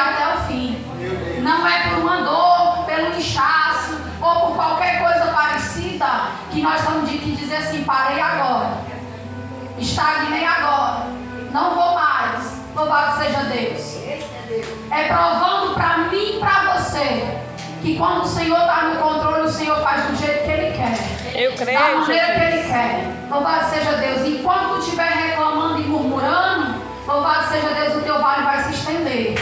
até o fim. Não é por uma dor, pelo inchaço ou por qualquer coisa parecida que nós estamos de que dizer assim, parei agora, estagnei agora, não vou mais. Louvado seja Deus. É provando para mim e para você que quando o Senhor está no controle, o Senhor faz do jeito que Ele quer. Eu creio, da maneira Jesus. que Ele quer. Louvado seja Deus. Enquanto tu estiver reclamando e murmurando, louvado seja Deus, o teu vale vai se estender.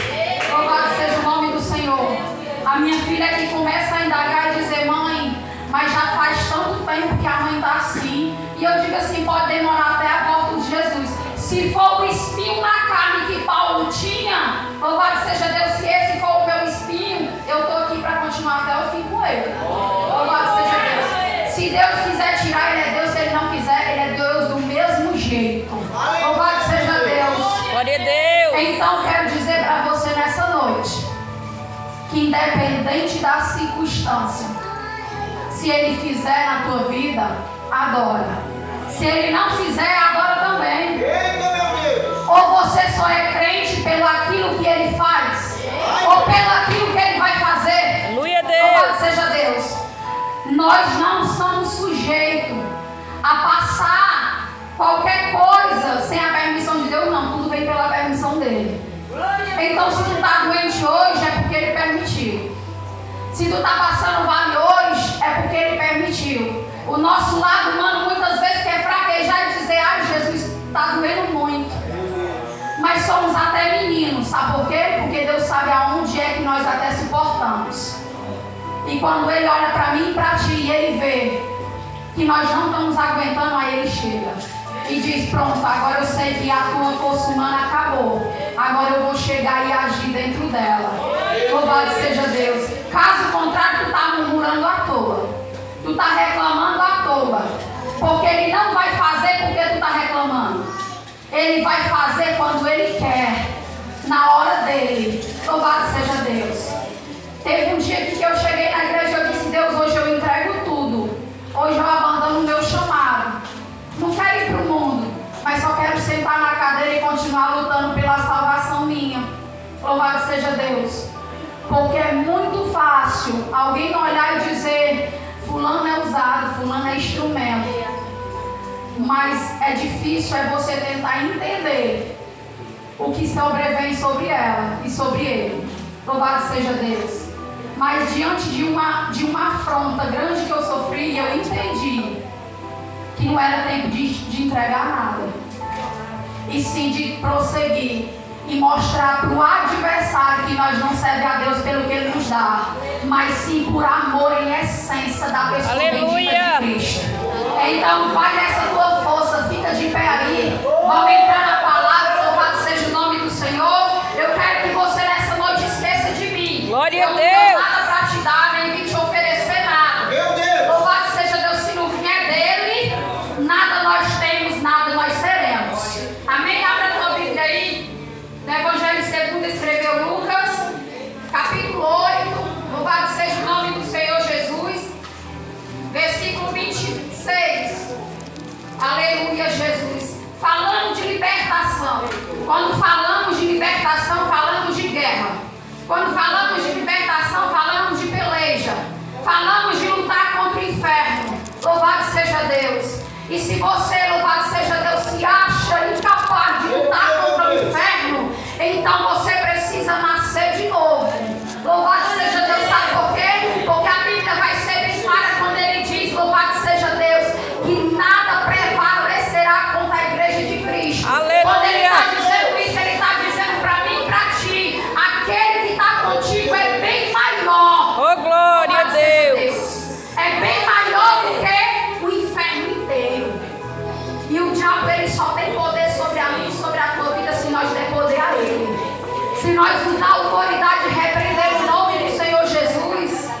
Louvado seja o nome do Senhor. A minha filha que começa a indagar e dizer, mãe, mas já faz tanto tempo que a mãe está assim. E eu digo assim, pode demorar até a volta de Jesus. Se for o espinho na carne que Paulo tinha, louvado seja Deus, se esse for o meu espinho, eu estou aqui para continuar até o fim com ele. Louvado seja Deus. Se Deus quiser tirar, Ele é Deus. Se Ele não quiser, Ele é Deus do mesmo jeito. Louvado seja Deus. Glória a Deus. Então quero dizer para você nessa noite, que independente da circunstância, se Ele fizer na tua vida, adora. Se Ele não fizer, adora também. Ou você só é crente pelo aquilo que Ele faz, ou pelo aquilo que Ele vai fazer. Aleluia, Deus. Louvado seja Deus. Nós não somos sujeitos a passar qualquer coisa sem a permissão de Deus, não. Tudo vem pela permissão dEle. Então, se tu está doente hoje, é porque Ele permitiu. Se tu está passando vale hoje, é porque Ele permitiu. O nosso lado humano muitas vezes quer fraquejar e dizer, ai, Jesus, está doendo muito. Mas somos até meninos, sabe por quê? Porque Deus sabe aonde é que nós até suportamos. E quando Ele olha para mim e para ti, e Ele vê que nós não estamos aguentando, aí Ele chega e diz, pronto, agora eu sei que a tua força humana acabou. Agora eu vou chegar e agir dentro dela. Louvado seja Deus. Caso contrário, tu está murmurando à toa. Tu está reclamando à toa. Porque Ele não vai fazer porque tu está reclamando. Ele vai fazer quando Ele quer. Na hora dEle. Louvado seja Deus. Teve um dia que eu cheguei na igreja e eu disse, Deus, hoje eu entrego tudo. Hoje eu abandono o meu chamado. Não quero ir para o mundo, mas só quero sentar na cadeira e continuar lutando pela salvação minha. Louvado seja Deus. Porque é muito fácil alguém olhar e dizer, fulano é usado, fulano é instrumento. Mas é difícil você tentar entender o que sobrevém sobre ela e sobre ele. Louvado seja Deus. Mas diante de uma afronta grande que eu sofri, eu entendi que não era tempo de entregar nada, e sim de prosseguir e mostrar para o adversário que nós não servemos a Deus pelo que Ele nos dá, mas sim por amor em essência da pessoa bendita de Cristo. Então vai nessa tua força, fica de pé aí, vamos entrar na palavra, louvado seja o nome do Senhor. Eu quero que você nessa noite esqueça de mim. Glória a Eu Deus. não tenho nada para te dar, nem vim te oferecer nada. Meu Deus. Louvado seja Deus, se não vier dele, nada nós temos, nada nós seremos. Amém? Abra a tua Bíblia aí. No Evangelho segundo escreveu Lucas, capítulo 8. Louvado seja o nome do Senhor Jesus. Versículo 26. Aleluia, Jesus. Falando de libertação. Quando falamos de libertação, falamos de guerra. Quando falamos de libertação, falamos de peleja. Falamos de lutar contra o inferno. Louvado seja Deus. E se você, louvado seja Deus, se acha incapaz de lutar contra o inferno, então você precisa nascer de novo. Louvado seja Deus, sabe por quê? Porque a Bíblia vai ser bem clara quando Ele diz, louvado seja Deus, que nada prevalecerá contra a igreja de Cristo. Aleluia. Quando Ele está dizendo isso, Ele está dizendo para mim e para ti, aquele que está contigo é bem maior. Oh, glória a Louvado seja Deus. É bem maior do que o inferno inteiro. E o diabo, ele só tem poder sobre a mim e sobre a tua vida se nós der poder a ele. Se nós nos dar autoridade e repreender o nome do Senhor Jesus,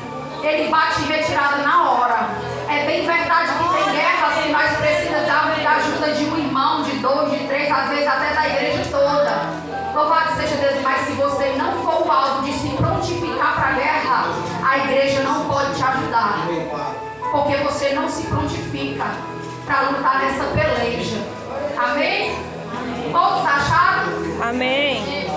ele bate retirada na hora. É bem verdade que tem guerras que nós precisamos da ajuda de um irmão, de dois, de três, às vezes até da igreja toda. Louvado seja Deus, mas se você não for o alvo de se prontificar para a guerra, a igreja não pode te ajudar. Porque você não se prontifica para lutar nessa peleja. Amém? Todos acharam? Amém.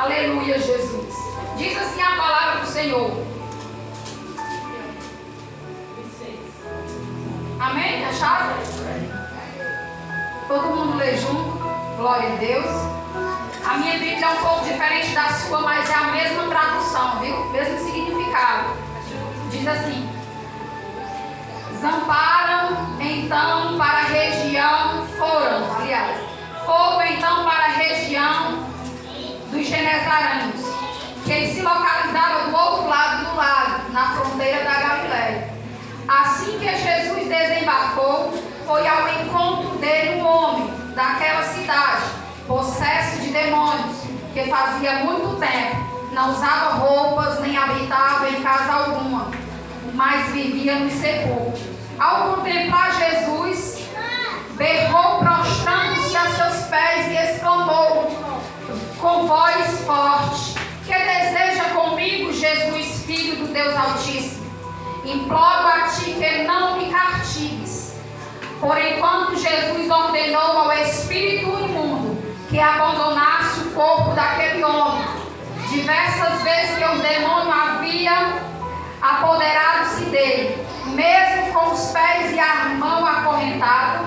Aleluia, Jesus. Diz assim a palavra do Senhor. Amém? Acharam? Todo mundo lê junto. Glória a Deus. A minha Bíblia é um pouco diferente da sua, mas é a mesma tradução, viu? Mesmo significado. Diz assim: zamparam então para a região, foram então para a região dos Genezarenos, que se localizava do outro lado do lago, na fronteira da Galileia. Assim que Jesus desembarcou, foi ao encontro dele um homem daquela cidade, possesso de demônios, que fazia muito tempo não usava roupas nem habitava em casa alguma, mas vivia nos sepulcros. Ao contemplar Jesus, berrou prostrando-se a seus pés e exclamou com voz forte: que deseja comigo, Jesus, Filho do Deus Altíssimo? Imploro a ti que não me castigues. Por enquanto, Jesus ordenou ao espírito imundo que abandonasse o corpo daquele homem. Diversas vezes que o demônio havia apoderado-se dele, mesmo com os pés e a mão acorrentada,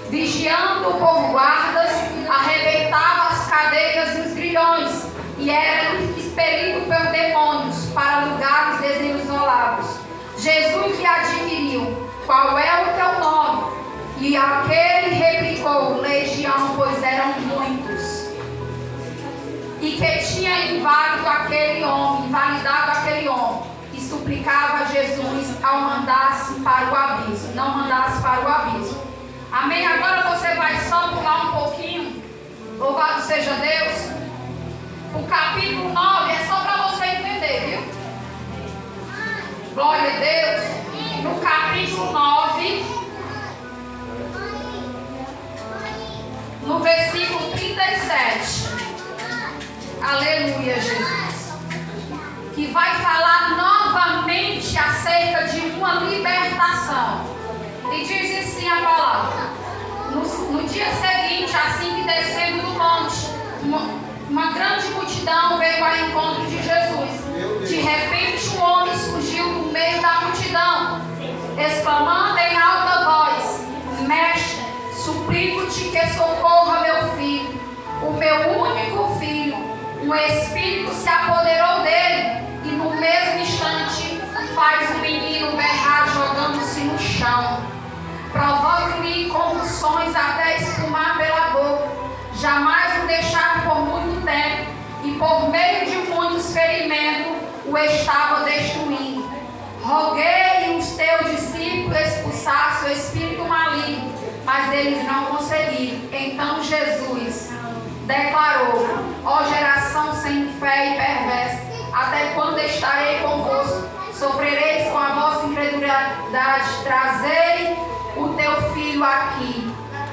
vigiando por guardas, arrebentava as cadeias e os grilhões, e era expelido por demônios para lugares desolados. Jesus lhe adquiriu: qual é o teu nome? E aquele replicou: Legião, pois eram muitos. E que tinha invalidado aquele homem, e suplicava a Jesus ao mandasse para o abismo, não mandasse para o abismo. Amém? Agora você vai só pular um pouquinho. Louvado seja Deus. O capítulo 9 é só para você entender, viu? Glória a Deus. No capítulo 9, no versículo 37. Aleluia, Jesus. Que vai falar novamente acerca de uma libertação. E diz assim a palavra: no dia seguinte, assim que descendo do monte, uma grande multidão veio ao encontro de Jesus. De repente o homem surgiu no meio da multidão, exclamando em alta voz: Mestre, suplico-te que socorra meu filho, o meu único filho. O espírito se apoderou dele e no mesmo instante faz o menino berrar jogando-se no chão. Provoca-lhe convulsões até espumar pela boca. Jamais o deixaram por muito tempo, e por meio de muitos ferimentos o estava destruindo. Roguei os teus discípulos expulsassem o espírito maligno, mas eles não conseguiram. Então Jesus declarou: ó geração sem fé e perversa, até quando estarei convosco? Sofrereis com a vossa incredulidade. Trazei o teu filho aqui.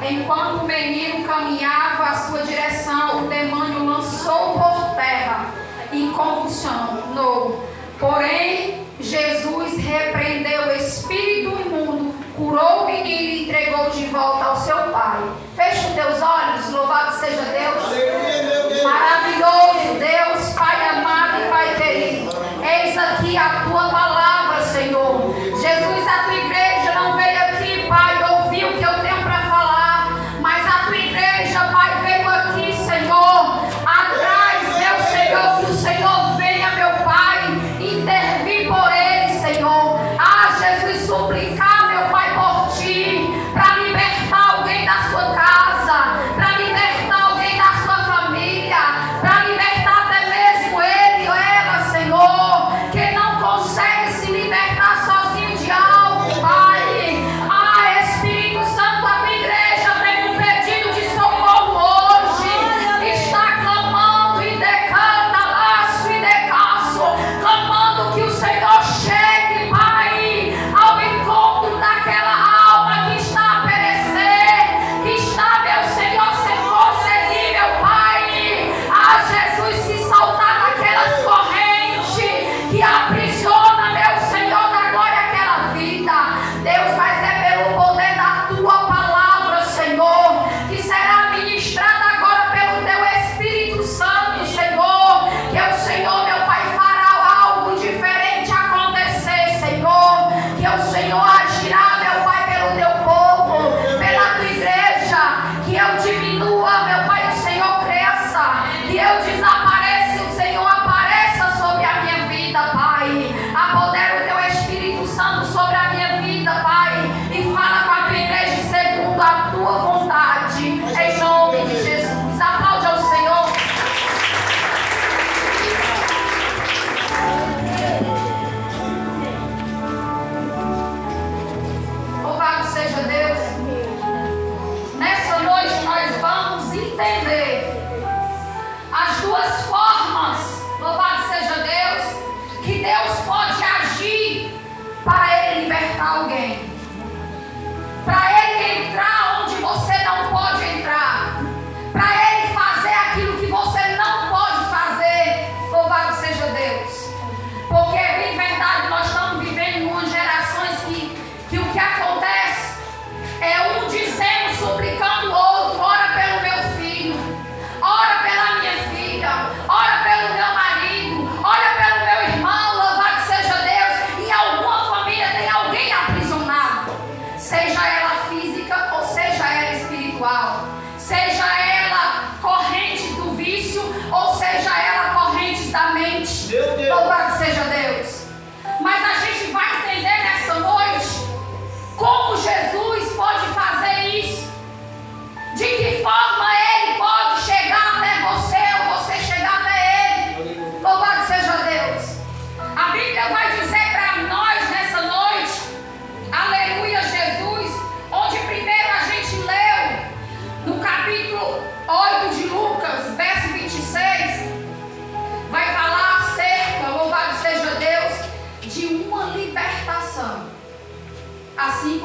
Enquanto o menino caminhava à sua direção, o demônio lançou por terra e convulsionou. Porém, Jesus repreendeu o espírito imundo, curou o menino e entregou de volta ao seu pai. Feche os teus olhos, louvado seja Deus. Maravilhoso Deus, Pai amado e Pai querido. Eis aqui a tua palavra, Senhor. Jesus, a tua igreja não veio aqui, Pai, ouvir o que eu tenho para falar, mas a tua igreja, Pai, veio aqui, Senhor, atrás, meu Senhor, que o Senhor venha, meu Pai, intervir por ele, Senhor. Ah, Jesus, suplicar, meu Pai, por ti, para libertar alguém da sua casa, para libertar alguém da sua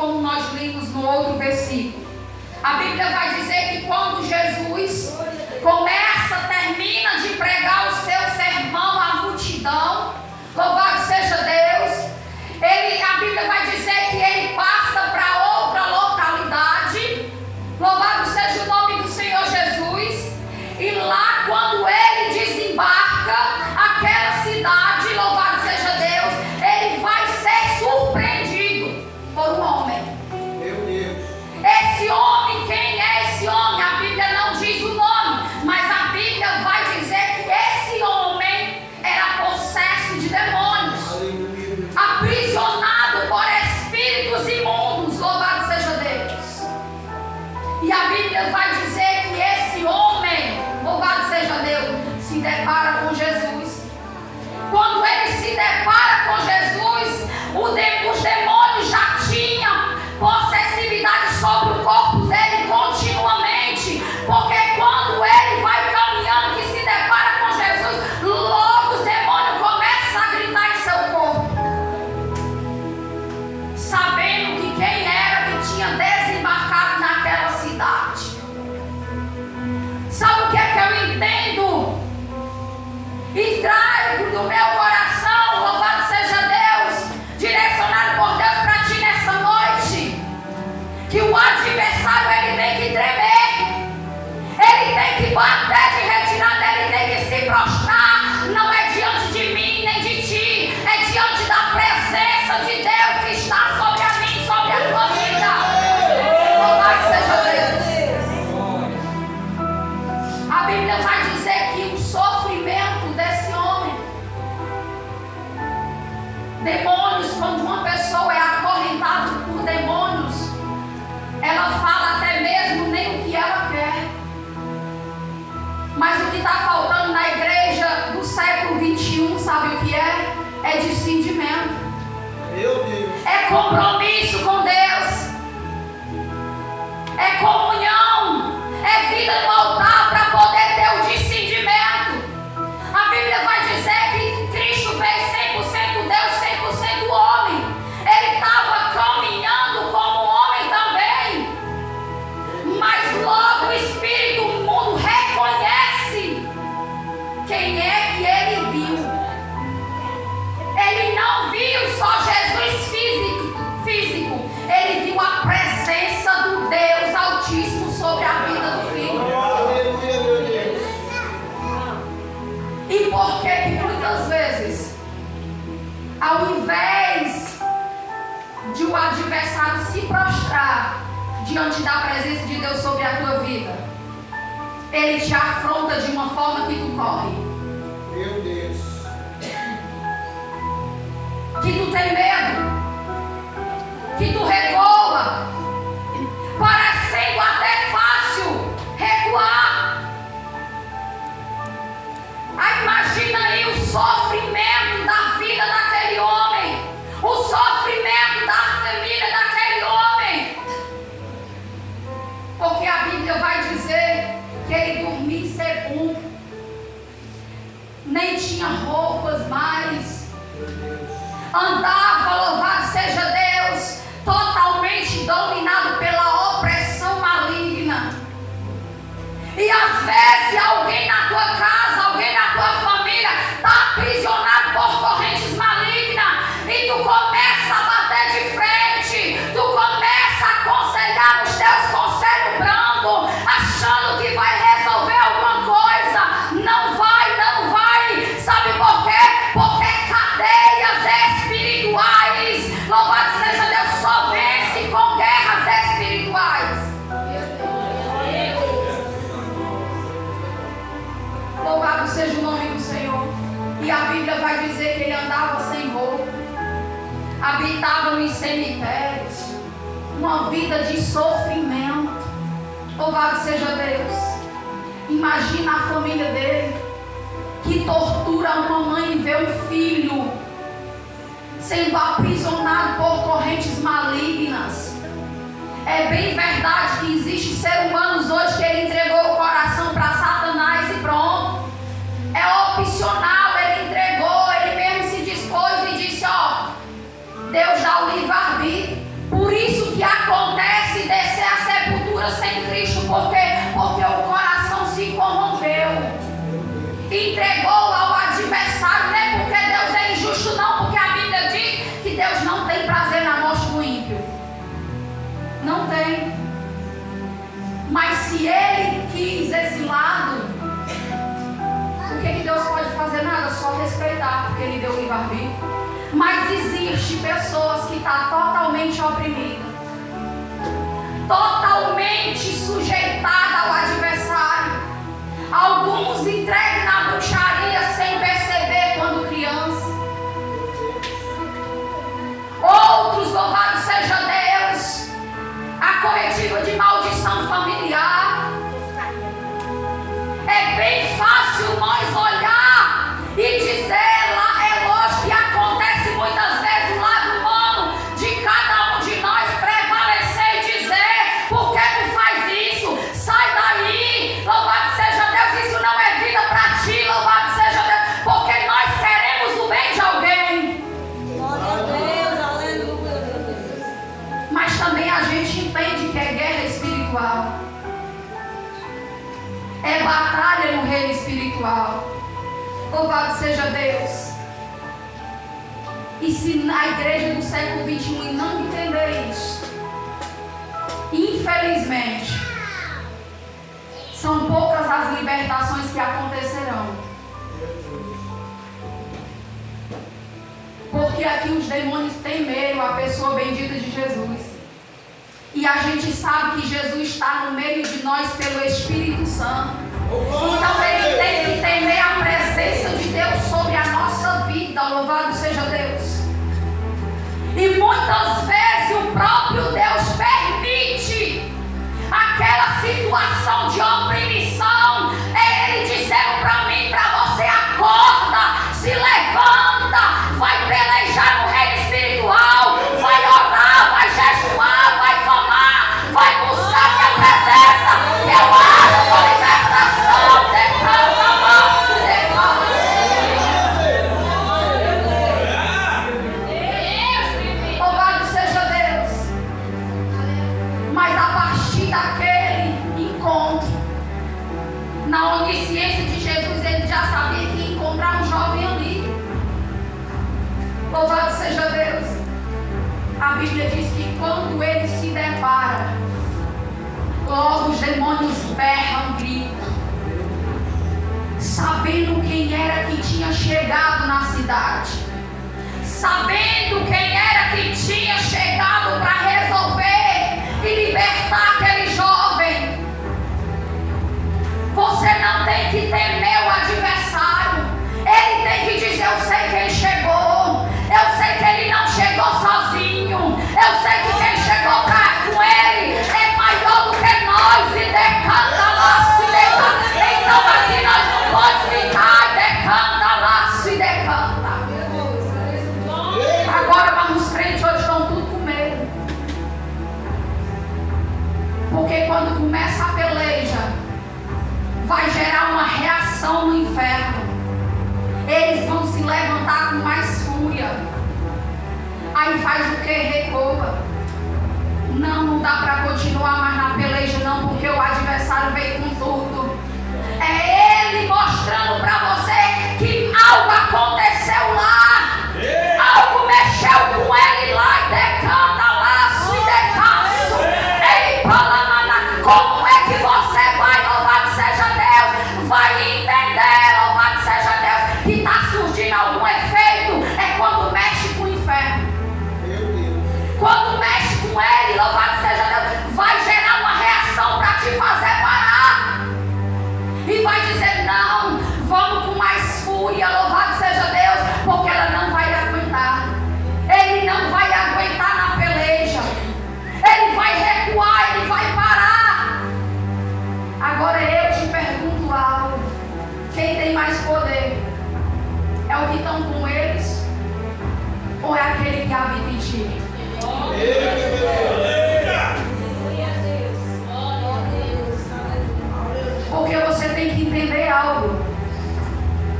como nós lemos no outro versículo. A Bíblia vai dizer que quando Jesus termina de pregar o seu sermão à multidão, louvado seja Deus, a Bíblia vai dizer que ele passa para outra localidade, louvado seja o nome do Senhor Jesus, e lá quando ele desembarca aquela cidade, louvado seja Deus, ele vai ser surpreendido por um homem. Meu Deus. Esse homem, quem é esse homem? A Bíblia não diz o nome, mas a Bíblia vai dizer que esse homem era possesso de demônios, aprisionado por espíritos imundos, louvado seja Deus. E a Bíblia vai dizer que esse homem, louvado seja Deus, se depara com Jesus. Quando ele se depara com Jesus, os demônios já tinham possessividade sobre o corpo dele continuamente, porque quando ele vai caminhando, que se depara com Jesus, logo os demônios começam a gritar em seu corpo, sabendo que quem era que tinha desembarcado naquela cidade. Sabe o que é que eu entendo e trago do meu coração, louvado seja Deus, direcionado por Deus para ti nessa noite? Que o adversário ele tem que tremer, ele tem que bater de retirada, ele tem que se prostrar. Não é diante de mim nem de ti, é diante da presença de Deus que está sobre a mim, sobre a tua vida. Louvado seja Deus. A Bíblia vai dizer que o sofrimento desse homem, demônios, quando uma pessoa é acorrentada por demônios, ela fala até mesmo nem o que ela quer. Mas o que está faltando na igreja do século 21, sabe o que é? É discernimento. Meu Deus. É compromisso com Deus. É comunhão. É vida no altar para poder ter o discernimento. A Bíblia vai dizer que Cristo veio 100% Deus, 100% homem. Ele estava caminhando como homem também. Mas logo o Espírito mundo reconhece quem é que ele viu. Ele não viu só Jesus físico. Ele viu a presença do Deus Altíssimo sobre a vida do Filho. Aleluia, meu Deus. E por que muitas vezes, ao invés de o adversário se prostrar diante da presença de Deus sobre a tua vida, ele te afronta de uma forma que tu corre, Meu Deus. que tu tem medo, que tu recua, parecendo até fácil recuar. Aí imagina aí o sofrimento da vida daquele homem, o sofrimento da família daquele homem, porque a Bíblia vai dizer que ele dormia em sepulcro, nem tinha roupas mais, andava, louvado seja Deus, totalmente dominado pela opressão maligna. E às vezes alguém na tua casa, alguém na tua família está aprisionado por correntes malignas, e tu começa a bater de frente, tu começa a aconselhar os teus conselhos brandos, achando que vai resolver alguma coisa. Não vai, não vai. Sabe por quê? Porque cadeias espirituais, louvado seja Deus, só vence com guerras espirituais. Louvado seja o nome do Senhor. E a Bíblia vai dizer que ele andava sem roupa, habitava em cemitérios, uma vida de sofrimento. Louvado seja Deus. Imagina a família dele, que tortura uma mãe ver um filho sendo aprisionado por correntes malignas. É bem verdade que existe seres humanos hoje que ele entregou o coração para Satanás e pronto. É opcional, ele entregou, ele mesmo se dispôs e disse, ó, Deus dá o livre-arbítrio. Por isso que entregou ao adversário. Não é porque Deus é injusto, não, porque a Bíblia diz que Deus não tem prazer na morte do ímpio. Não tem. Mas se ele quis esse lado, o que Deus pode fazer? Nada, só respeitar, porque ele deu livre-arbítrio. Mas existe pessoas que estão totalmente oprimidas, totalmente sujeitadas ao adversário. Alguns entregues na bruxaria sem perceber quando criança. Outros, louvado seja Deus, a corretiva de maldição familiar. É bem fácil nós olhar e dizer lá, é lógico que acontece muitas vezes lá no humano de cada um de nós prevalecer e dizer: por que tu faz isso? Sai daí, louvado seja Deus, isso não é vida para ti, louvado seja Deus, porque nós queremos o bem de alguém. Glória a Deus, aleluia. Mas também a gente entende que é guerra espiritual, é batalha no reino espiritual. Louvado seja Deus. E se na igreja do século XXI não entender isso, infelizmente, são poucas as libertações que acontecerão. Porque aqui os demônios temem a pessoa bendita de Jesus. E a gente sabe que Jesus está no meio de nós pelo Espírito Santo. Então ele tem que temer a presença de Deus sobre a nossa vida. Louvado seja Deus. E muitas vezes o próprio Deus permite aquela situação de opressão. É ele dizendo para mim, para você: acorda, se levanta, vai pelejar no reino espiritual, vai orar, vai jejuar, vai clamar, vai buscar minha presença, eu acho com libertação, declara a massa, louvado seja Deus. Mas a partir daquele encontro, na onisciência de Jesus, ele já sabia que ia encontrar um jovem ali. Louvado seja Deus. A Bíblia diz que quando ele se depara, logo os demônios berram, gritam, sabendo quem era que tinha chegado na cidade, sabendo quem era que tinha chegado para resolver e libertar aquele jovem. Você não tem que temer o adversário. Ele tem que dizer: eu sei quem chegou, eu sei que ele não chegou sozinho, eu sei que quem chegou com ele é maior do que nós, e decanta laço e decanta. Então aqui nós não podemos ficar, decanta laço e decanta. Agora os crentes hoje estão tudo com medo, porque quando começa a peleja, vai gerar uma reação no inferno. Eles vão se levantar com mais fúria. Aí faz o que? Recua. Não dá para continuar mais na peleja, não, porque o adversário veio com tudo. É ele mostrando para você que algo aconteceu lá, algo mexeu com ele lá, e decanta laço e decaço. Ei, palamada, como é que você vai, louvado seja Deus, vai entender, louvado seja Deus, que está surgindo algum efeito? É quando mexe com o inferno. Quando mexe com ele, louvado seja Deus, vai gerar uma reação para te fazer parar. E vai dizer: não, vamos com mais fúria, louvado seja Deus, porque ela não vai aguentar. Ele não vai aguentar na peleja. Ele vai recuar, ele vai parar. Agora eu te pergunto algo: quem tem mais poder? É o que estão com eles? Ou é aquele que habita em ti? Porque você tem que entender algo.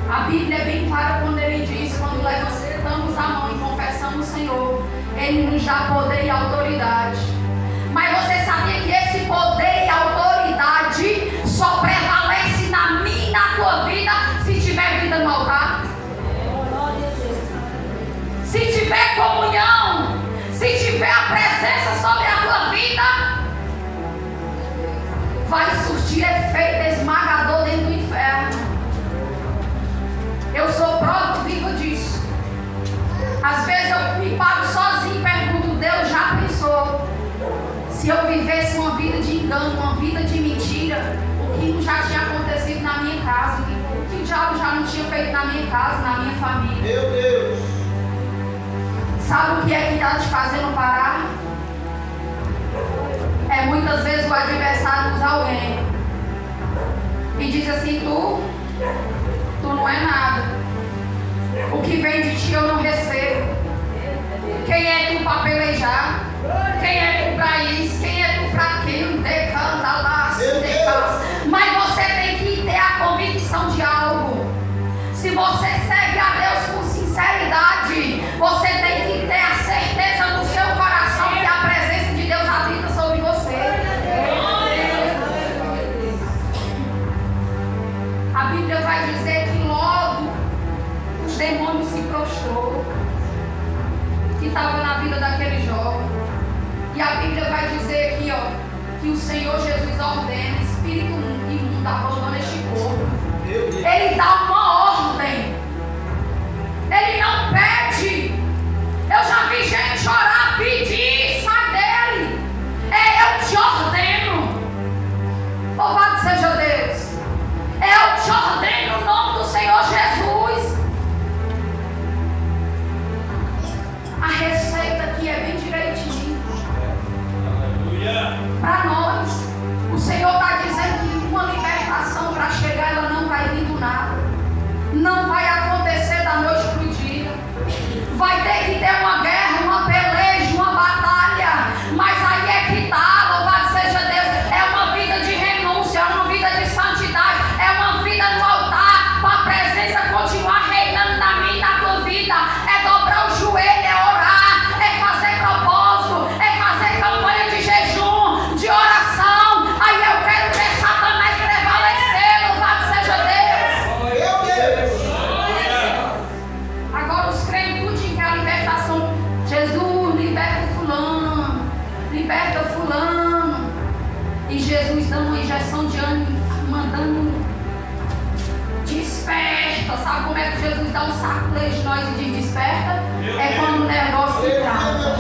A Bíblia é bem clara quando ele diz: quando levantamos a mão e confessamos o Senhor, ele nos dá poder e autoridade. Mas você sabia que esse poder e autoridade só prevalece na minha e na tua vida se vai surtir efeito esmagador dentro do inferno. Eu sou prova viva disso. Às vezes eu me paro sozinho e pergunto: Deus já pensou se eu vivesse uma vida de engano, uma vida de mentira, o que já tinha acontecido na minha casa, o que o diabo já não tinha feito na minha casa, na minha família? Meu Deus. Sabe o que é que está te fazendo parar? É muitas vezes o adversário usa alguém e diz assim: tu não é nada, o que vem de ti eu não recebo. Quem é tu para pelejar? Quem é tu para isso? Quem é tu para aquilo? Decanta lá, decanta. Mas você tem que ter a convicção de algo. Se você serve a Deus com sinceridade, você tem que ter a certeza no seu coração que a presença de Deus habita sobre você. A Bíblia vai dizer que logo os demônios se prostrou, que estava na vida daquele jovem. E a Bíblia vai dizer aqui, ó, que o Senhor Jesus ordena: espírito imundo, abandona este corpo. Ele dá uma ordem. Ele não pede. Eu já vi gente orar, pedir, sai dele. Eu te ordeno. Louvado seja Deus. Eu te ordeno no nome do Senhor Jesus. A receita aqui é bem direitinho. Para nós, o Senhor está dizendo que uma libertação para chegar, ela não vai vir do nada. Não vai acontecer da noite para o dia. Vai ter que ter uma guerra, uma peleja, uma batalha. Mas aí é que está, louvado seja Deus. É uma vida de renúncia, é uma vida de santidade, é uma vida no altar, para a presença continuar reinando na minha e na tua vida. É dobrar o joelho, é orar, é fazer propósito, é fazer campanha de jejum, de oração. Aí eu quero ver Satanás prevalecer, louvado seja Deus. Meu Deus. Agora os crentes tudinho que é a libertação. Jesus, liberta fulano, liberta fulano. E Jesus dando uma injeção de ânimo, mandando: desperta. Sabe como é que Jesus dá um saculejo de nós e diz: desperta? É quando o negócio se trata.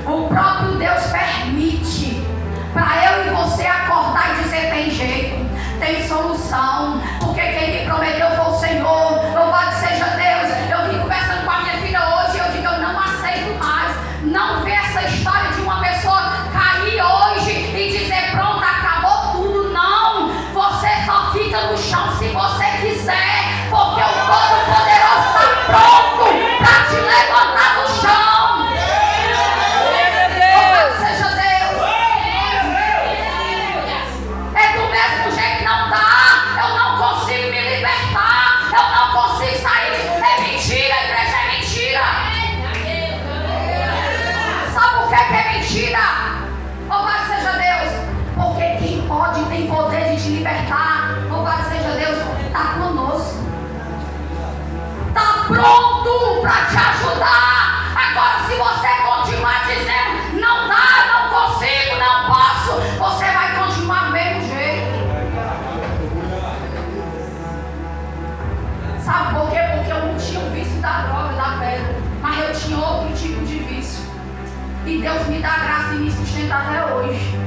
O próprio Deus permite para eu e você acordar e dizer: tem jeito, tem solução, porque quem me prometeu foi o Senhor. Louvado seja Deus. Eu vim conversando com a minha filha hoje e eu digo: eu não aceito mais não ver essa história de uma pessoa cair hoje e dizer: pronto, acabou tudo. Não, você só fica no chão se você quiser, porque o Todo-Poderoso está pronto para te levantar do chão. Louvado seja Deus. É do mesmo jeito que não dá, eu não consigo me libertar, eu não consigo sair. É mentira, a igreja é mentira. Sabe o que é mentira? Louvado seja Deus. Porque quem pode, tem poder de te libertar, louvado seja Deus, está conosco. Está pronto para te ajudar. Agora, se você continuar dizendo: não dá, não consigo, não posso, você vai continuar do mesmo jeito. Sabe por quê? Porque eu não tinha o vício da droga, da pedra, mas eu tinha outro tipo de vício. E Deus me dá graça e me sustenta até hoje.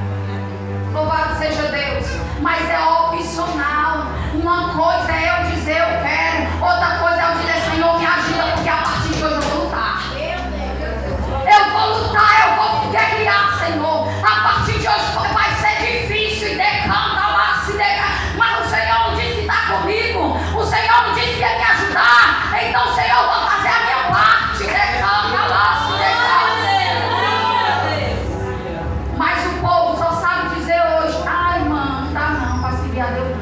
Louvado seja Deus. Mas é opcional. Uma coisa é eu dizer eu quero, outra coisa é eu dizer: Senhor, me ajuda, porque a partir de hoje eu vou lutar. Eu vou lutar, eu vou guerrear, Senhor. A partir de hoje vai ser difícil e decanta lá, se decanta. Mas o Senhor não disse que está comigo. O Senhor não disse que ia me ajudar. Então, Senhor, eu vou fazer a minha parte. Decanta lá, se decanta. Mas o povo só sabe dizer hoje: ai, mano, não dá não, para servir a Deus.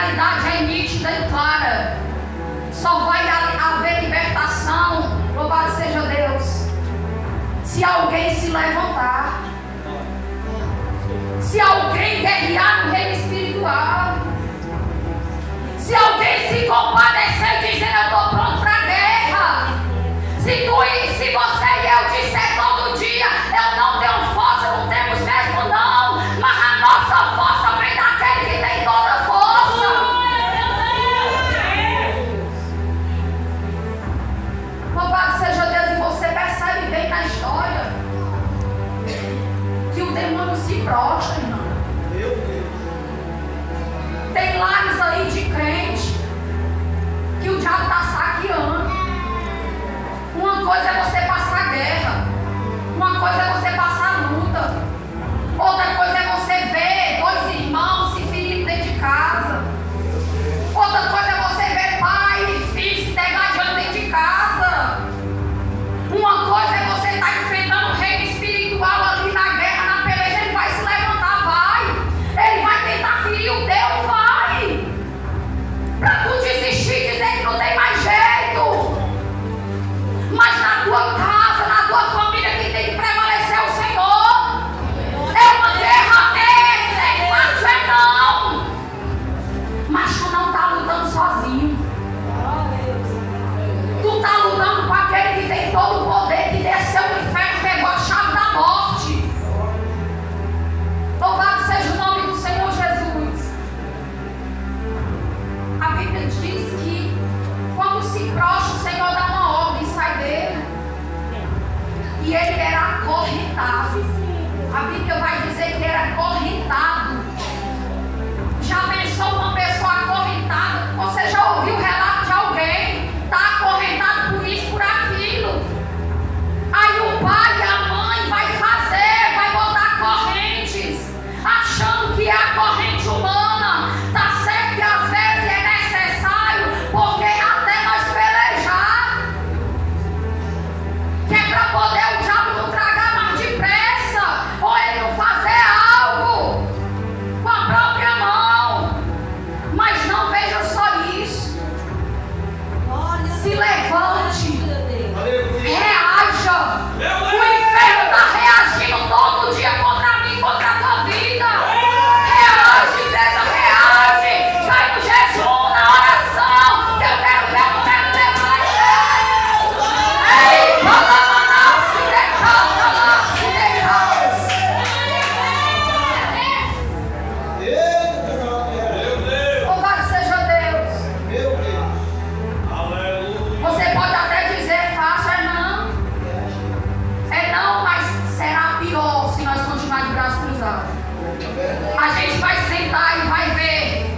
realidade é nítida e clara. Só vai haver libertação, louvado seja Deus, se alguém se levantar, se alguém guerrear no reino espiritual, se alguém se compadecer e dizer: eu estou pronto para a guerra. Se você e eu disser todo dia: eu não tenho força, não temos mesmo não, mas a nossa força vem daquele que tem toda a força. Louvado seja Deus. E você percebe bem na história que o demônio se prostra, irmão. Tem lares aí de crente que o diabo está saqueando. Uma coisa é você passar guerra, uma coisa é você passar luta, outra coisa é você ver dois irmãos se ferindo dentro de casa, outra coisa é você ver pai e filho se degradando dentro de casa. Uma coisa é você estar enfrentando o reino espiritual ali na guerra, na peleja. Ele vai se levantar, vai. Ele vai tentar ferir o teu, vai. Pra tu desistir e dizer que não tem mais jeito. Mas na tua casa, na tua família, quem tem que prevalecer é o Senhor. É uma guerra, é fácil, é não. Mas tu não está lutando sozinho. Tu está lutando com aquele que tem todo o poder, que desceu no inferno, pegou a chave da morte. Louvado seja o nome do Senhor Jesus. A Bíblia diz que quando se prostra, o Senhor dá uma ordem e sai dele. E ele era acorrentado. A Bíblia vai dizer que ele era acorrentado. Já pensou uma pessoa acorrentada? Você já ouviu o relato de alguém? Está acorrentado por isso, por aquilo. Aí o pai e a mãe vai botar correntes, achando que é a corrente humana. Tá certo que às vezes é necessário, porque até nós pelejar, que é para poder o diabo não tragar mais depressa, ou ele não fazer algo com a própria mão. Mas não veja só isso. Se levante, reaja. O inferno está reagindo todo dia contra mim, contra a tua vida. Reage, igreja, reage. Vai no jejum, na oração. Eu quero ver o governo levar. Ei, fala, se decanta, lá, se decanta. Louvado seja Deus. Você pode até dizer fácil, é não. É não, mas será pior se nós continuarmos de braços cruzados. A gente vai sentar e vai ver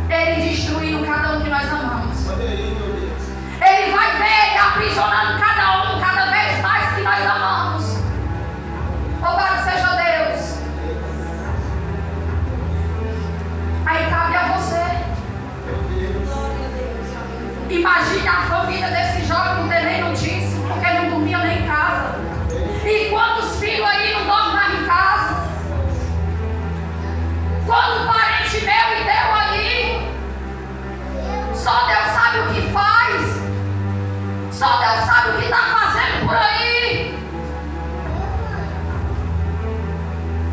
ele destruindo cada um que nós amamos. Ele vai ver ele aprisionando cada um cada vez mais que nós amamos. Louvado seja Deus. Aí cabe a você. Imagine a família desse jovem, não ter nem notícia, porque não dormia nem em casa. E quantos filhos aí não dormem mais em casa? Quando parente meu e teu aí, só Deus sabe o que faz. Só Deus sabe o que está fazendo por aí.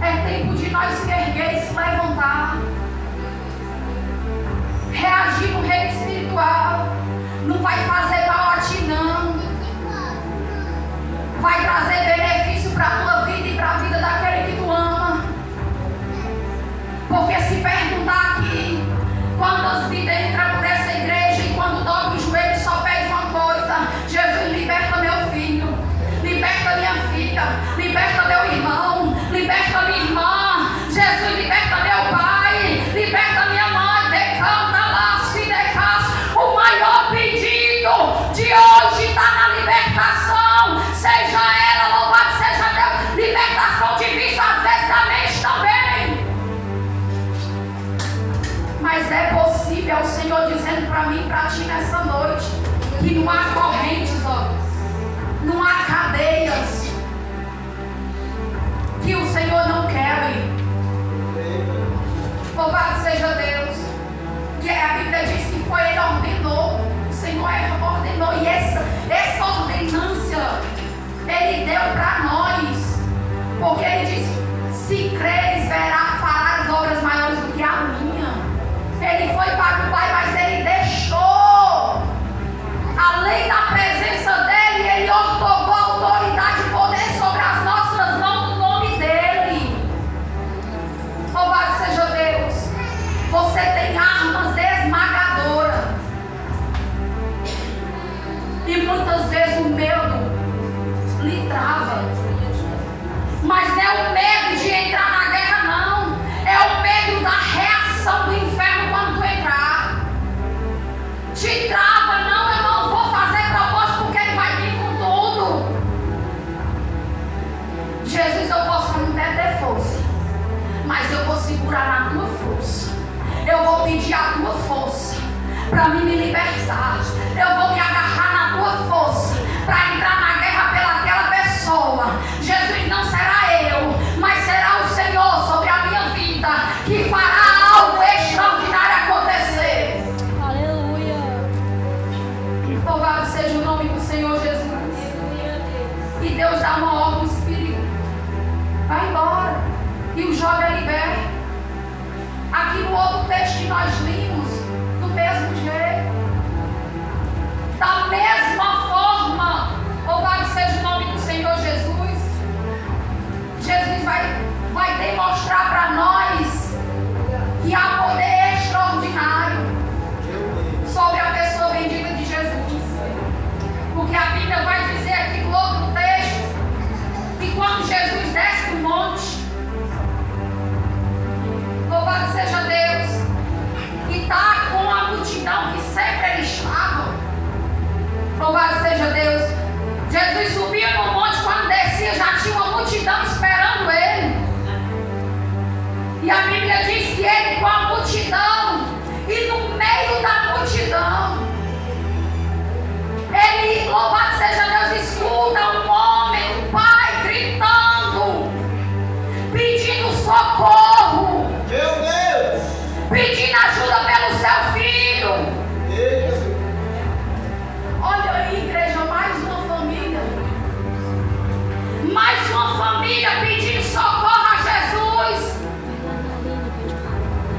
É tempo de nós se erguer e se levantar. Reagir no reino espiritual. Não vai fazer mal a ti, não. Vai trazer benefício para a tua vida e para a vida daquele que tu ama. Porque se perguntar aqui, quantas vidas entram por essa igreja e quando dobra o joelho só pede uma coisa: Jesus, liberta meu filho, liberta minha filha, liberta meu irmão, liberta minha irmã. Jesus, liberta meu pai, liberta minha mãe. Decanta lá, se decanta. O maior pedido de hoje está na libertação. Seja ela, louvado seja Deus, libertação de vício, às vezes da mente também. Mas é possível, é o Senhor dizendo para mim e para ti nessa noite, que não há correntes, ó, não há cadeias que o Senhor não quer. Louvado seja Deus. Que Porque ele diz: se creres, farás obras maiores do que a minha. Ele foi para o Pai, mas ele deixou. Além da presença dele, ele otorgou autoridade e poder sobre as nossas mãos no nome dele. Louvado seja Deus. Você tem armas esmagadoras. E muitas vezes o medo lhe trava. Mas não é o medo de entrar na guerra, não. É o medo da reação do inferno quando tu entrar. Te trava, não, eu não vou fazer propósito porque ele vai vir com tudo. Jesus, eu posso não ter força, mas eu vou segurar na tua força. Eu vou pedir a tua força para me libertar. Eu vou me agarrar na tua força para entrar na guerra pelaquela pessoa. Jesus, não será eu, mas será o Senhor sobre a minha vida que fará algo extraordinário acontecer. Aleluia. Louvado seja o nome do Senhor Jesus. E Deus dá uma ordem ao Espírito: vai embora. E o joga liberto. Aqui no outro texto que nós limos, do mesmo jeito, da mesma forma, louvado seja o nome do Senhor Jesus. Jesus vai demonstrar para nós que há poder extraordinário sobre a pessoa bendita de Jesus. Porque a Bíblia vai dizer aqui no outro texto que quando Jesus desce do monte, louvado seja Deus, e está com a multidão que sempre ele estava. Louvado seja Deus. Jesus subia no monte, quando descia já tinha uma multidão esperando ele. E a Bíblia diz que ele com a multidão, e no meio da multidão, ele, louvado seja Deus, escuta um homem, um pai gritando, pedindo socorro. Meu Deus! Pedindo ajuda pelo seu filho. Olha aí, igreja, mais uma família. Mais uma família pedindo socorro a Jesus.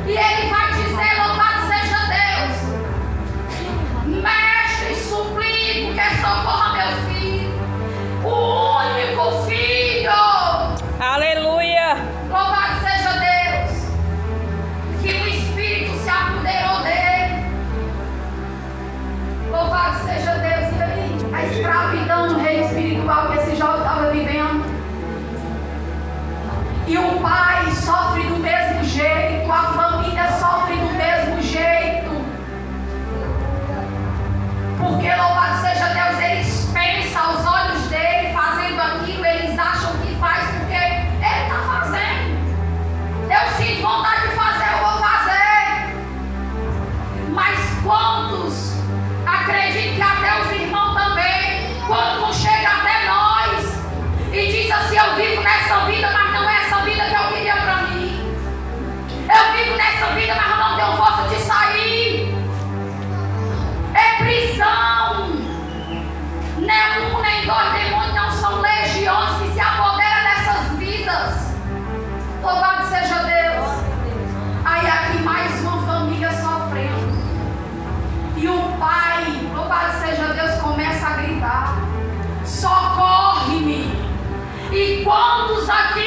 E ele vai dizer: louvado seja Deus. Mestre, suplico que socorra meu filho. O único filho. Aleluia. Louvado seja Deus. Que o Espírito se apoderou dele. Louvado seja Deus. E aí, a escravidão no reino espiritual que esse jovem estava vivendo. E o pai sofre do mesmo jeito, a família sofre do mesmo jeito. Porque, louvado seja Deus, eles pensam aos olhos dele fazendo aquilo, eles acham que faz porque ele está fazendo. Eu sinto vontade de fazer, eu vou fazer. Mas quantos acreditam que até os irmãos também, quando não chega até nós e diz assim: eu vivo nessa vida, mas não é essa vida que eu queria para mim. Eu vivo nessa vida, mas não tenho força de sair. É prisão. Nem um, nem dois demônios, não são legiões que se apoderam dessas vidas. Louvado seja Deus. Aí aqui mais uma família sofrendo. E o pai, louvado seja Deus, começa a gritar: socorre-me. E quantos aqui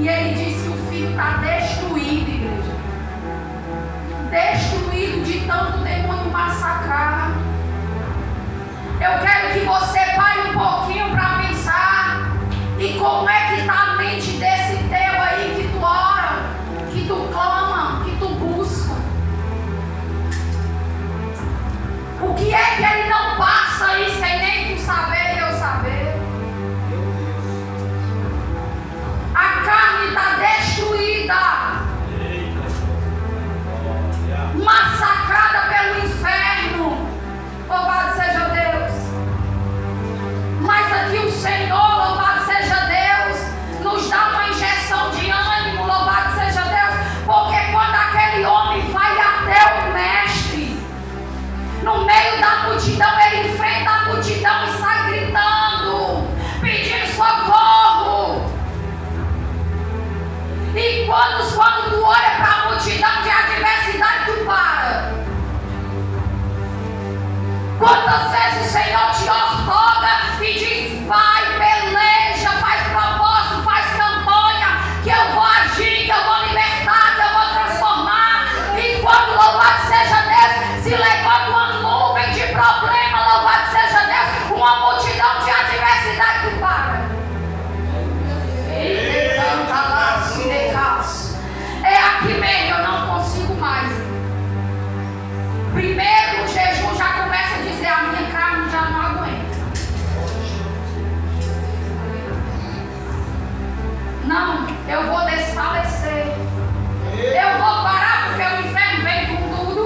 E ele disse que o filho está destruído, igreja. Destruído de tanto demônio massacrar. Eu quero que você pare um pouquinho para pensar. E como é que está a mente desse teu aí que tu ora, que tu clama, que tu busca? O que é que ele não passa aí sem nem tu saber e eu saber? A carne está destruída, massacrada pelo inferno. Louvado seja Deus. Mas aqui o Senhor, louvado seja Deus, nos dá uma injeção de ânimo, louvado seja Deus, porque quando aquele homem vai até o mestre, no meio da multidão, ele enfrenta a multidão e sai gritando, pedindo socorro. E quando tu olha para a multidão de adversidade, tu para. Quantas vezes o Senhor te ortoga e diz: vai, peleja, faz propósito, faz campanha, que eu vou agir, que eu vou libertar, que eu vou transformar. E quando, louvado seja Deus, se levanta uma nuvem de problema, louvado seja Deus, uma multidão de adversidade, tu para. É aqui mesmo, eu não consigo mais. Primeiro o jejum já começa a dizer: a minha carne já não aguenta. Não, eu vou desfalecer. Eu vou parar porque o inferno vem com tudo.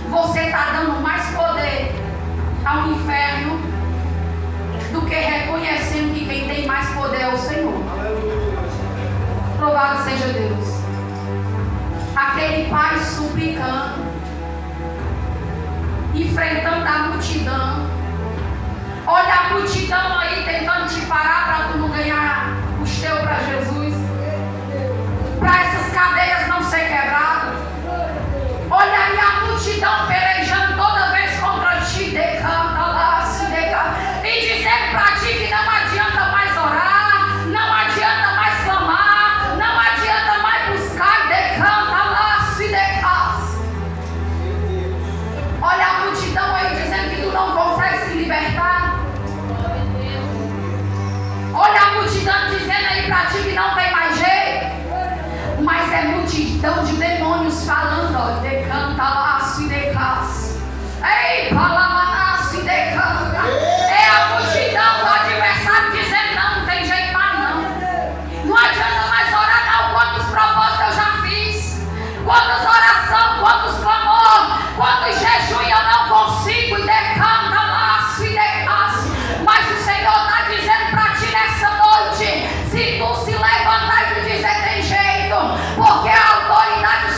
Você está dando mais poder ao inferno do que reconhecendo que quem tem mais poder é o Senhor. Louvado seja Deus. Aquele pai suplicando, enfrentando a multidão. Olha a multidão aí tentando te parar para tu não ganhar os teus para Jesus, para essas cadeias não ser quebradas. Olha aí a multidão pelejando toda vez contra ti, decanta lá, se decanta, e dizendo para ti que não adianta mais orar, não adianta mais clamar, não adianta mais buscar, decanta lá, se decanta. Olha a multidão aí dizendo que tu não consegue se libertar. Olha a multidão dizendo aí pra ti que não tem mais jeito. Mas é multidão de demônios falando, ó, decanta lá, se decanta. Ei, palavra, se decanta. É a multidão do adversário dizendo: não tem jeito mais não. Não adianta mais orar não. Quantos propósitos eu já fiz, quantas orações, quantos clamor, quantos jejum eu não consigo. E decanta lá, se decanta. Mas o Senhor está dizendo para ti nessa noite: se tu se levantar e te dizer tem jeito, porque a autoridade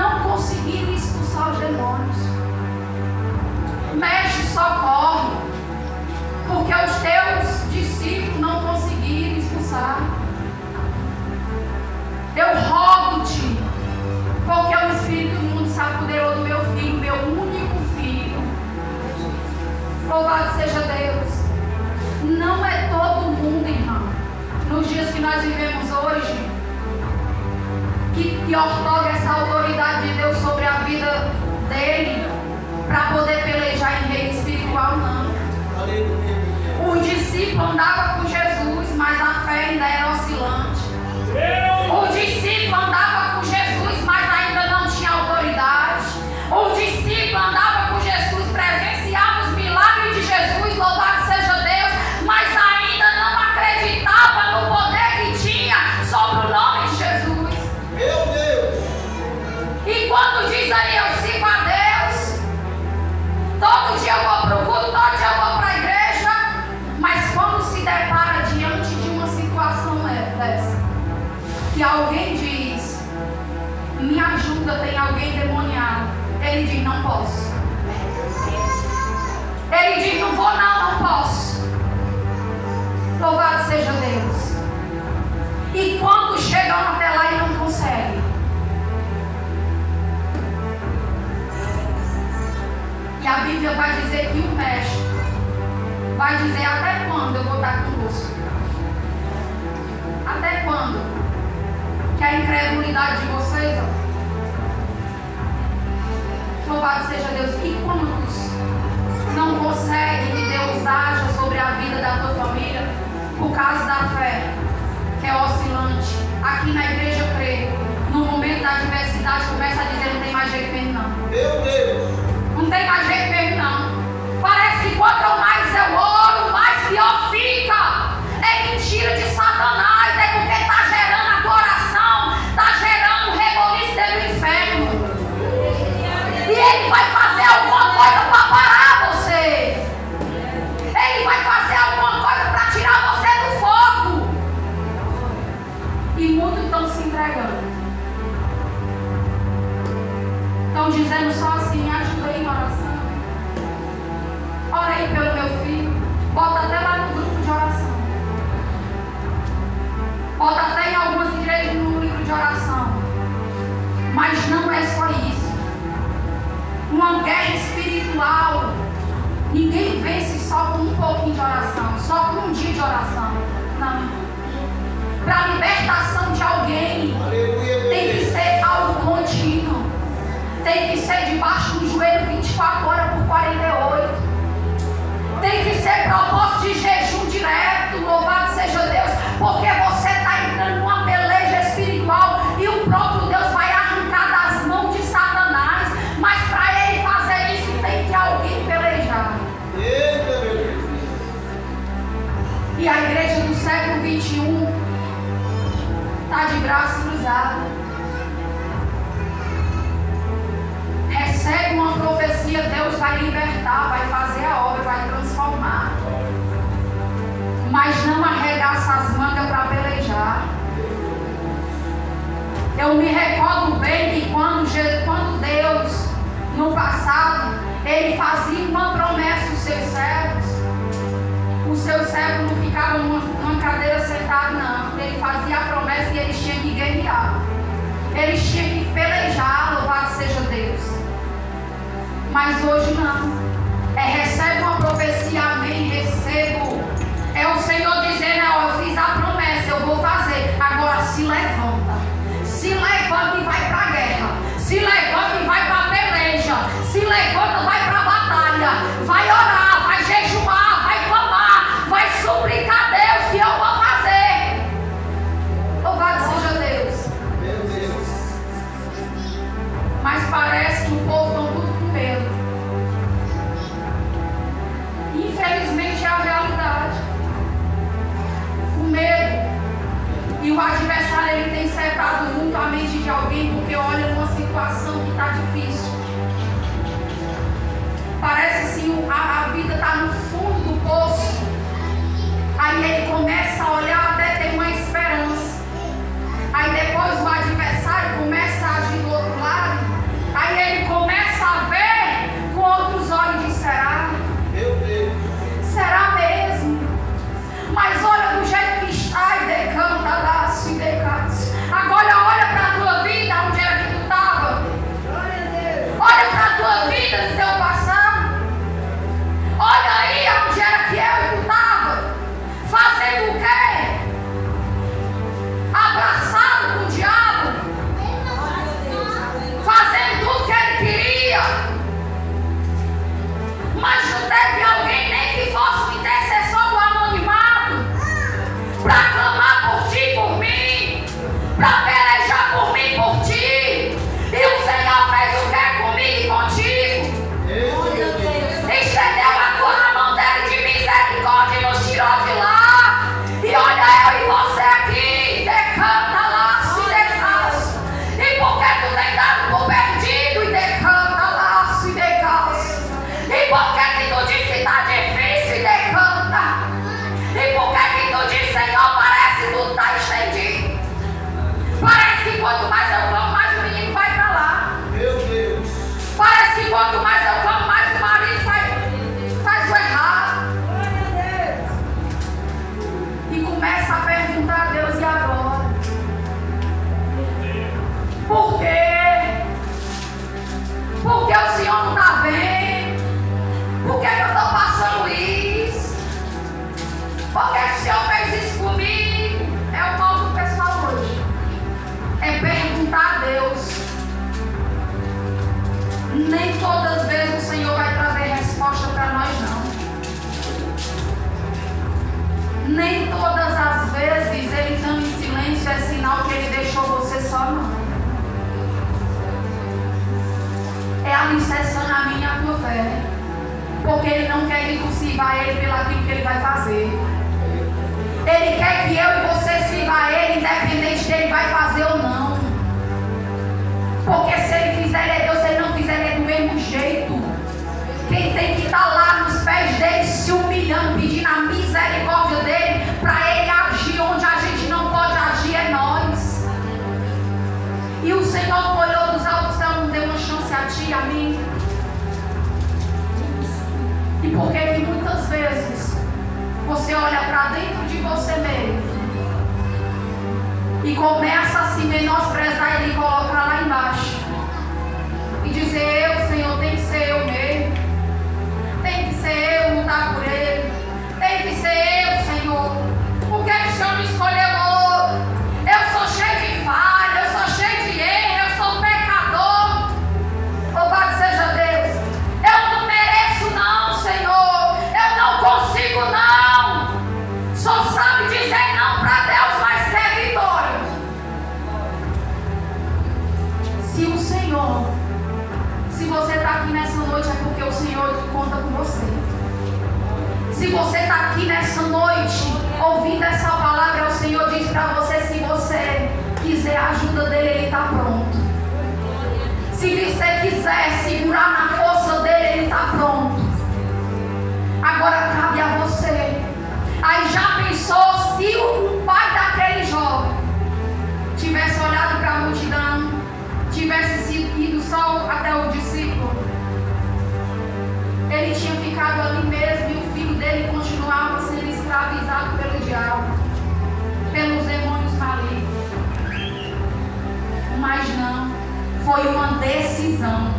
não conseguiram expulsar os demônios. Mestre, socorre, porque os teus discípulos não conseguiram expulsar. Eu rogo-te, porque o Espírito Mundo se apoderou do meu filho, meu único filho. Louvado seja Deus. Não é todo mundo, irmão, nos dias que nós vivemos hoje, que outorga essa autoridade de Deus sobre a vida dele para poder pelejar em reino espiritual, não. O discípulo andava com Jesus, mas a fé ainda era oscilante. O discípulo andava com Jesus, mas ainda não tinha autoridade. O discípulo andava com Jesus, presenciava os milagres de Jesus, louvado seja Deus, mas ainda não acreditava no poder que tinha sobre o nome de Jesus. Meu Deus! E quando diz aí, eu sirvo a Deus, todo dia eu vou para o culto, todo dia eu vou para a igreja, mas quando se depara diante de uma situação dessa, que alguém diz, me ajuda, tem alguém demoniado, ele diz, não posso. Ele diz, não vou não posso. Louvado seja Deus. E quando chegam até lá e não conseguem, e a Bíblia vai dizer que o mestre vai dizer, até quando eu vou estar conosco? Até quando? Que a incredulidade de vocês, louvado seja Deus. E quantos não conseguem que Deus haja sobre a vida da tua família por causa da fé, que é oscilante? Aqui na igreja, eu creio, no momento da adversidade, começa a dizer, não tem mais jeito mesmo não. Meu Deus! Não tem mais jeito mesmo não. Parece que quanto mais eu oro, mais pior fica. É mentira de Satanás, é porque está gerando adoração, está gerando reboliço dentro do inferno. E ele vai fazer alguma coisa para parar você. Ele vai fazer alguma coisa para tirar você do fogo. E muitos estão se entregando. Estão dizendo só assim, me ajuda aí em oração. Ora aí pelo meu filho. Bota até lá no grupo de oração. Bota até em algumas igrejas no livro de oração. Mas não é só isso. Uma guerra espiritual, ninguém vence só com um pouquinho de oração, só com um dia de oração. Não. Para a libertação de alguém, tem que ser algo contínuo. Tem que ser debaixo do joelho 24 horas por 48. Tem que ser propósito de jejum direto, louvado seja Deus, porque você está entrando numa peleja espiritual e o próprio Deus vai arrancar das mãos de Satanás. Mas para ele fazer isso, tem que alguém pelejar. E a igreja do século 21 está de braços cruzados. Recebe uma profecia, Deus vai libertar, vai fazer a obra, vai transformar. Mas não arregaça as mangas para pelejar. Eu me recordo bem que quando Deus, no passado, Ele fazia uma promessa aos seus servos. Os seus servos não ficavam numa cadeira sentados, não. Ele fazia a promessa e eles tinham que guerrear. Eles tinham que pelejar, louvado seja Deus. Mas hoje não. Recebe uma profecia, amém, recebo. É o Senhor dizendo, eu fiz a promessa, eu vou fazer. Agora se levanta. Se levanta e vai para a guerra. Se levanta e vai para a peleja. Se levanta, vai para a batalha. Vai orar, vai jejuar, vai clamar, vai suplicar a Deus que eu vou fazer. Louvado seja Deus. Meu Deus! Mas parece que o povo não tudo com medo. Infelizmente é a realidade. O medo. E o adversário, ele tem cercado muito a mente de alguém porque olha numa situação que está difícil. Parece assim, a vida está no fundo do poço. Aí ele começa a olhar até ter uma esperança. Aí depois o adversário começa a agir do outro lado perguntar a Deus: e agora? Por quê? Por que o Senhor não está vendo? Por que eu estou passando isso? Por que o Senhor fez isso comigo? É o mal do pessoal hoje. É perguntar a Deus. Nem todas as vezes o Senhor vai trazer resposta para nós, não. Nem todas as vezes Ele estando em silêncio é sinal que Ele deixou você só, não. É alicerçando a minha e a tua fé. Porque Ele não quer que tu sirva a Ele pelo aquilo que Ele vai fazer. Ele quer que eu e você sirva a Ele, independente de Ele vai fazer ou não. Porque se Ele fizer, Ele é Deus. Se Ele não fizer, Ele é do mesmo jeito. Quem tem que estar lá nos pés dele, se humilhando, pedindo a misericórdia dele, para Ele agir onde a gente não pode agir, é nós. E o Senhor olhou dos altos céus, não deu uma chance a ti, a mim. E por que que muitas vezes você olha para dentro de você mesmo e começa a se menosprezar e colocar lá embaixo e dizer: eu, Senhor, tem que ser eu mesmo, tem que ser eu lutar por Ele, tem que ser eu, Senhor. Por que o Senhor me escolheu outro? Eu sou cheio de falha, eu sou cheio de erro, eu sou pecador. Louvado seja Deus. Eu não mereço não, Senhor. Eu não consigo não. Só sabe dizer não para Deus, mas quer vitória. Se o Senhor, se você está aqui nessa noite, é porque o Senhor conta com você. Se você está aqui nessa noite, ouvindo essa palavra, o Senhor diz para você: se você quiser a ajuda dele, Ele está pronto. Se você quiser segurar na força dele, Ele está pronto. Agora cabe a você. Aí já pensou se o pai daquele jovem tivesse olhado para a multidão, tivesse ido só até o discípulo? Ele tinha ficado ali mesmo e o filho dele continuava sendo escravizado pelo diabo, pelos demônios malignos. Mas não, foi uma decisão.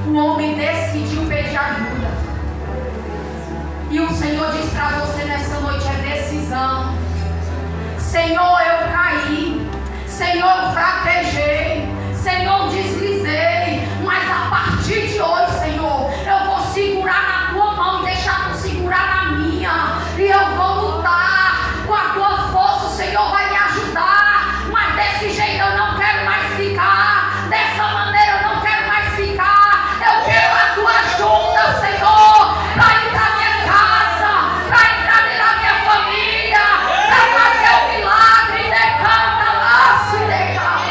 O homem decidiu pedir ajuda. E o Senhor diz para você nessa noite: é decisão. Senhor, eu caí. Senhor, eu fraquejei. Senhor, deslizei. Mas a partir de hoje, Senhor, eu vou segurar na tua mão e deixar tu segurar na minha. E eu vou lutar com a tua força. O Senhor vai me ajudar. Mas desse jeito eu não quero mais ficar. Dessa maneira eu não quero mais ficar. Eu quero a tua ajuda, Senhor, para entrar na minha casa, para entrar dentro da minha família, para fazer o milagre. Decanta, laço e decanta.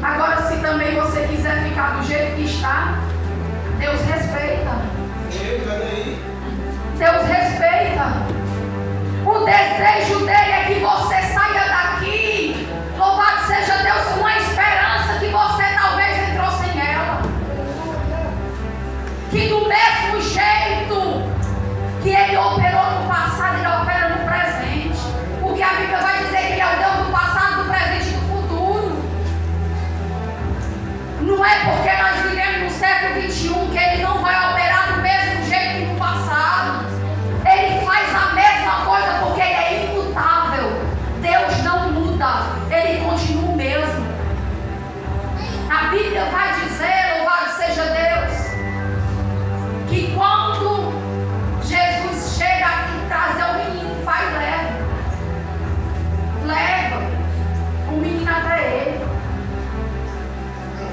Agora, se também você quiser ficar do jeito que está, Deus respeita. Deus respeita. O desejo dele é que você saia daqui, louvado seja Deus, com a esperança que você talvez entrou sem ela. Que do mesmo jeito que ele operou no passado, ele opera no presente. Porque a Bíblia vai dizer que ele é o Deus do passado, do presente e do futuro. Não é porque nós vivemos no século XXI que ele não vai operar do mesmo jeito que no passado. Ele faz a mesma coisa porque ele é imutável. Deus não muda, ele continua o mesmo. A Bíblia vai dizer, louvado seja Deus, que quando Jesus chega aqui trazer o menino, o pai leva o menino até ele.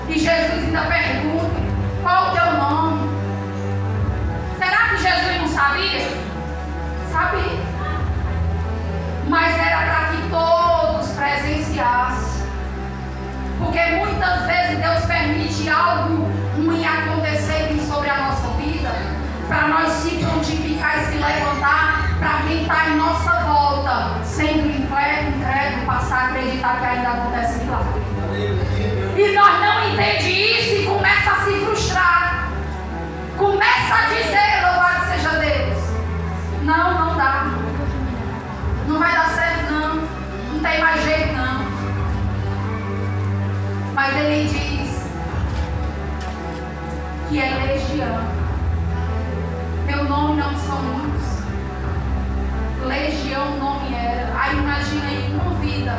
E Jesus ainda pergunta: qual o teu nome? Será que Jesus não sabia? Sabia. Mas era para que todos presenciassem. Porque muitas vezes Deus permite algo ruim acontecer sobre a nossa vida, para nós se prontificar e se levantar, para quem está em nossa volta, sendo incrédulo, passar a acreditar que ainda acontece milagre. E nós não entendemos isso e começa a se frustrar. Começa a dizer, louvado seja Deus: não, vai dar certo não. Não tem mais jeito não. Mas ele diz que é legião. Meu nome não são muitos. Legião o nome era. Aí imagina aí uma vida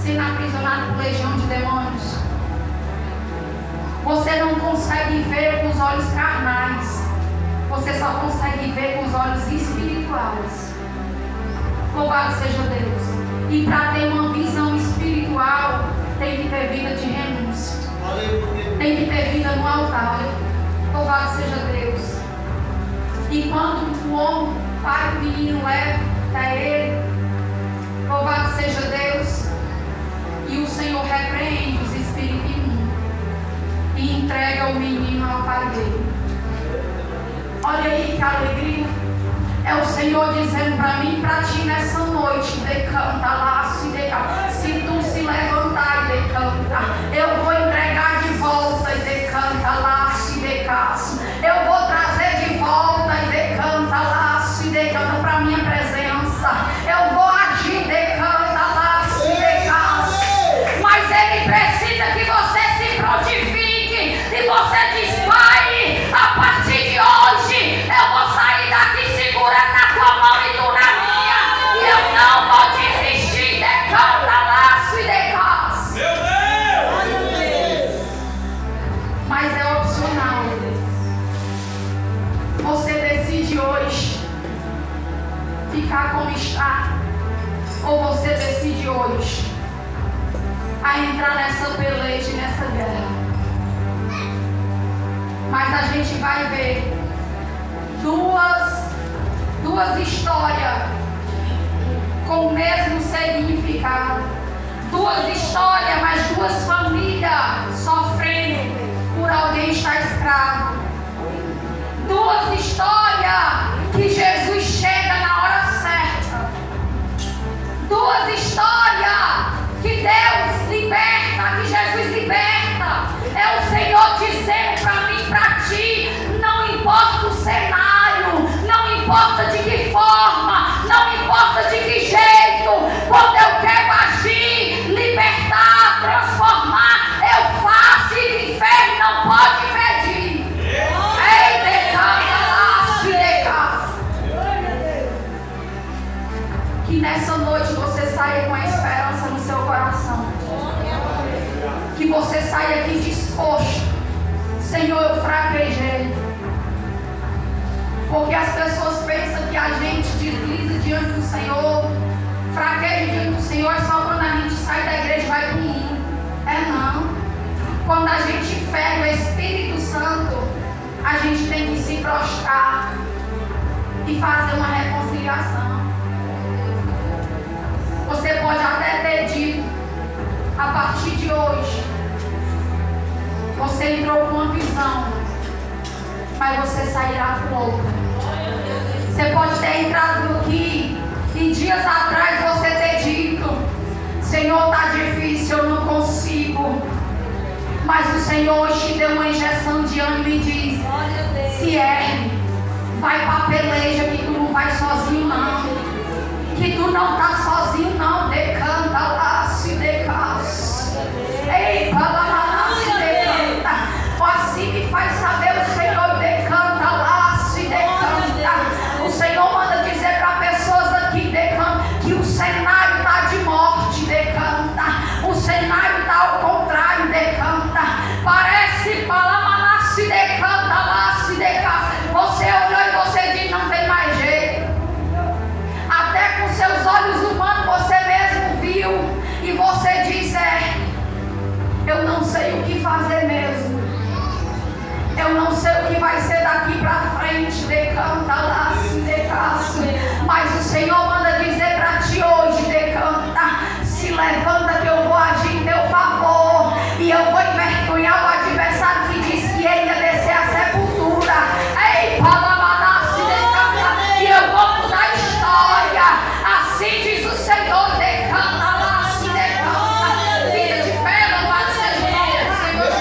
sendo aprisionada por legião de demônios. Você não consegue ver com os olhos carnais. Você só consegue ver com os olhos espirituais. Louvado seja Deus. E para ter uma visão espiritual, tem que ter vida de renúncia. Tem que ter vida no altar. Louvado seja Deus. E quando o homem, o pai do menino leva até ele, louvado seja Deus, e o Senhor repreende os espíritos imundos e entrega o menino ao pai dele. Olha aí que alegria. É o Senhor dizendo para mim e para ti nessa noite: decanta lá, se decanta. Se tu se levantar e decanta, eu vou entregar de volta e decanta lá, se decanta. Eu vou trazer de volta e decanta lá, se decanta para minha presença. Eu vou agir, decanta lá, se decanta. Mas ele precisa que você se prontifique e você diz: Pai, a partir de hoje eu vou sair daqui segurando na tua mão e tu na minha, e eu não vou desistir. Decanta lá, se decanta. Meu Deus! Mas é opcional. Você decide hoje ficar como está, ou você decide hoje a entrar nessa peleja, nessa guerra. Mas a gente vai ver duas histórias com o mesmo significado. Duas histórias, mas duas famílias sofrendo por alguém estar escravo. Duas histórias que Jesus chega na hora certa. Duas histórias que Deus liberta, que Jesus liberta. É o Senhor dizendo para mim, para ti: não importa o cenário, não importa de que forma, não importa de que jeito, quando eu quero agir, libertar, transformar, eu faço, e o inferno não pode medir. Ei, decanta lá, se decanta. Que nessa noite você saia com a esperança no seu coração. Que você saia aqui disposto: Senhor, eu fraquejei. Porque as pessoas pensam que a gente desliza diante do Senhor, fraqueja diante do Senhor é só quando a gente sai da igreja e vai para o mundo. É não. Quando a gente fere o Espírito Santo, a gente tem que se prostrar e fazer uma reconciliação. Você pode até ter dito: a partir de hoje você entrou com uma visão, mas você sairá com outra. Você pode ter entrado aqui e dias atrás você ter dito: Senhor, está difícil, eu não consigo. Mas o Senhor hoje te deu uma injeção de ânimo e diz: se ergue, vai para a peleja, que tu não vai sozinho não, que tu não está sozinho.